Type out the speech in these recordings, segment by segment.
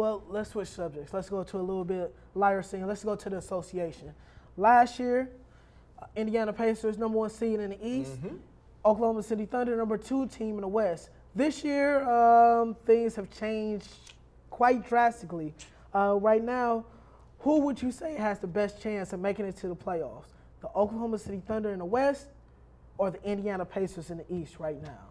Well, let's switch subjects. Let's go to a little bit lighter scene. Let's go to the association. Last year, Indiana Pacers, number 1 seed in the East. Oklahoma City Thunder, number 2 team in the West. This year, things have changed quite drastically. Right now, who would you say has the best chance of making it to the playoffs? The Oklahoma City Thunder in the West or the Indiana Pacers in the East right now?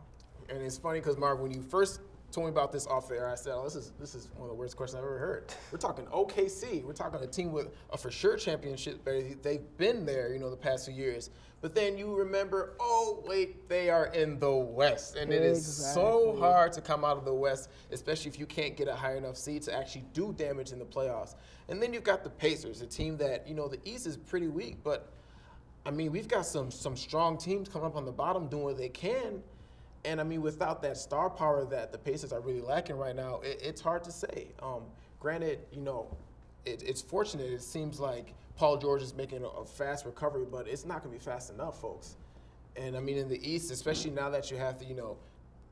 And it's funny because, Marv, when you first told me about this off air, I said, oh, this is one of the worst questions I've ever heard. We're talking OKC. We're talking a team with a for sure championship. They've been there, the past few years. But then you remember, oh, wait, they are in the West. And it is so hard to come out of the West, especially if you can't get a high enough seed to actually do damage in the playoffs. And then you've got the Pacers, a team that, the East is pretty weak. But, I mean, we've got some strong teams coming up on the bottom doing what they can. And, I mean, without that star power that the Pacers are really lacking right now, it's hard to say. Granted, it's fortunate. It seems like Paul George is making a fast recovery, but it's not going to be fast enough, folks. And, I mean, in the East, especially now that you have to,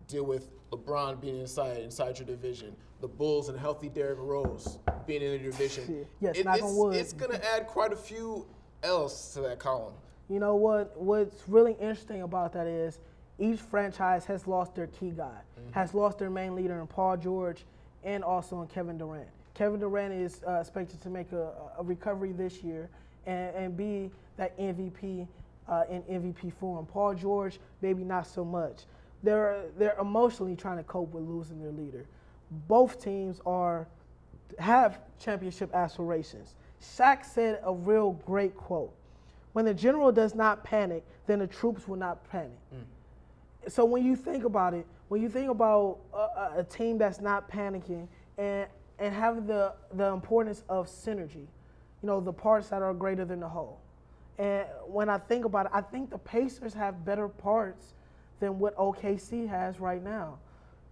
deal with LeBron being inside your division, the Bulls and healthy Derrick Rose being in the division, it's going to add quite a few else to that column. You know what's really interesting about that is each franchise has lost their key guy, has lost their main leader in Paul George and also in Kevin Durant. Kevin Durant is expected to make a recovery this year and be that MVP in MVP form. Paul George, maybe not so much. They're emotionally trying to cope with losing their leader. Both teams have championship aspirations. Shaq said a real great quote: "When the general does not panic, then the troops will not panic." So when you think about it, when you think about a team that's not panicking and having the importance of synergy, the parts that are greater than the whole. And when I think about it, I think the Pacers have better parts than what OKC has right now.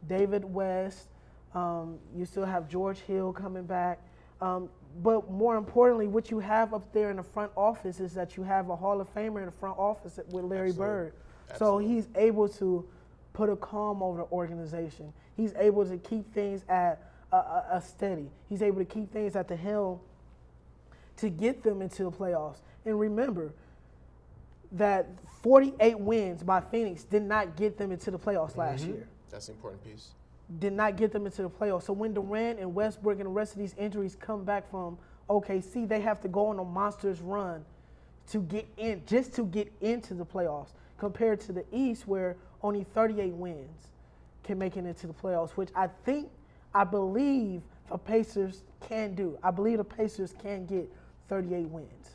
David West, you still have George Hill coming back. But more importantly, what you have up there in the front office is that you have a Hall of Famer in the front office with Larry Bird. So he's able to put a calm over the organization. He's able to keep things at a steady. He's able to keep things at the helm to get them into the playoffs. And remember that 48 wins by Phoenix did not get them into the playoffs last year. That's an important piece. Did not get them into the playoffs. So when Durant and Westbrook and the rest of these injuries come back from OKC, they have to go on a monstrous run to get in, just to get into the playoffs, compared to the East where only 38 wins can make it into the playoffs, which I believe the Pacers can do. I believe the Pacers can get 38 wins.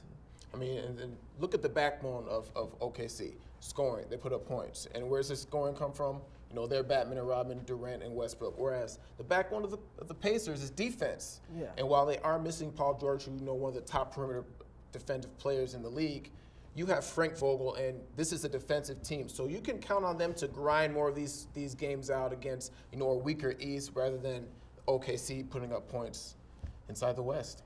I mean, and look at the backbone of OKC. Scoring, they put up points. And where's this scoring come from? They're Batman and Robin, Durant and Westbrook. Whereas the backbone of the Pacers is defense. Yeah. And while they are missing Paul George, who one of the top perimeter defensive players in the league, you have Frank Vogel, and this is a defensive team. So you can count on them to grind more of these games out against a weaker East rather than OKC putting up points inside the West.